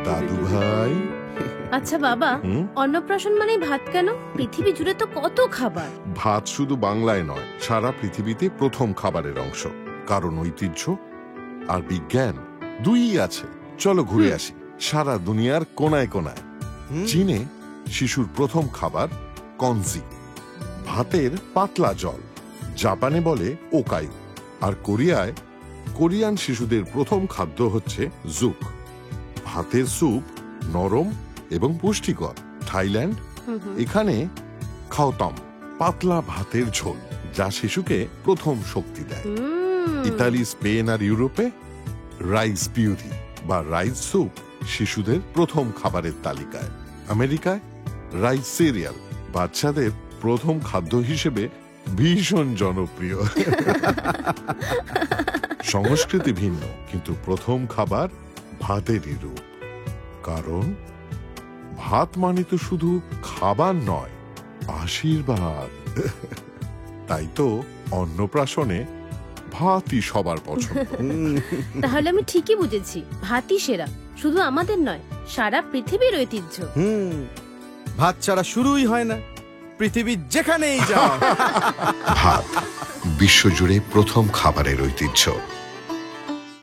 দাদু ভাই। আচ্ছা বাবা, অন্নপ্রাশন মানেই ভাত কেন? পৃথিবী জুড়ে তো কত খাবার। ভাত শুধু বাংলায় নয়, সারা পৃথিবীতে প্রথম খাবারের অংশ। কারণ ঐতিহ্য আর বিজ্ঞান দুই আছে। চলো ঘুরে আসি সারা দুনিয়ার কোনায় কোনায়। চীনে শিশুর প্রথম খাবার কনজি, ভাতের পাতলা জল। জাপানে বলে ওকায়ু। আর কোরিয়ায় কোরিয়ান শিশুদের প্রথম খাদ্য হচ্ছে জুক, ভাতের স্যুপ, নরম এবং পুষ্টিকর। থাইল্যান্ড, এখানে খাওতাম, পাতলা ভাতের ঝোল, যা শিশুকে প্রথম শক্তি দেয়। ইতালি, স্পেন আর ইউরোপে রাইস পিউরি বা রাইস স্যুপ শিশুদের প্রথম খাবারের তালিকায়। আমেরিকায় রাইস সিরিয়াল বাচ্চাদের প্রথম খাদ্য হিসেবে ভীষণ জনপ্রিয়। সংস্কৃতি ভিন্ন, কিন্তু প্রথম খাবার ভাতেরই রূপ। কারণ ভাত মানে তো শুধু খাবার নয়, আশীর্বাদ। তাই তো অন্নপ্রাশনে ভাতই সবার পছন্দ। তাহলে আমি ঠিকই বুঝেছি, ভাতই সেরা। শুধু আমাদের নয়, সারা পৃথিবীর ঐতিহ্য। ভাত ছাড়া শুরুই হয় না, পৃথিবীর যেখানেই যাও। ভাত বিশ্বজুড়ে প্রথম খাবারের ঐতিহ্য।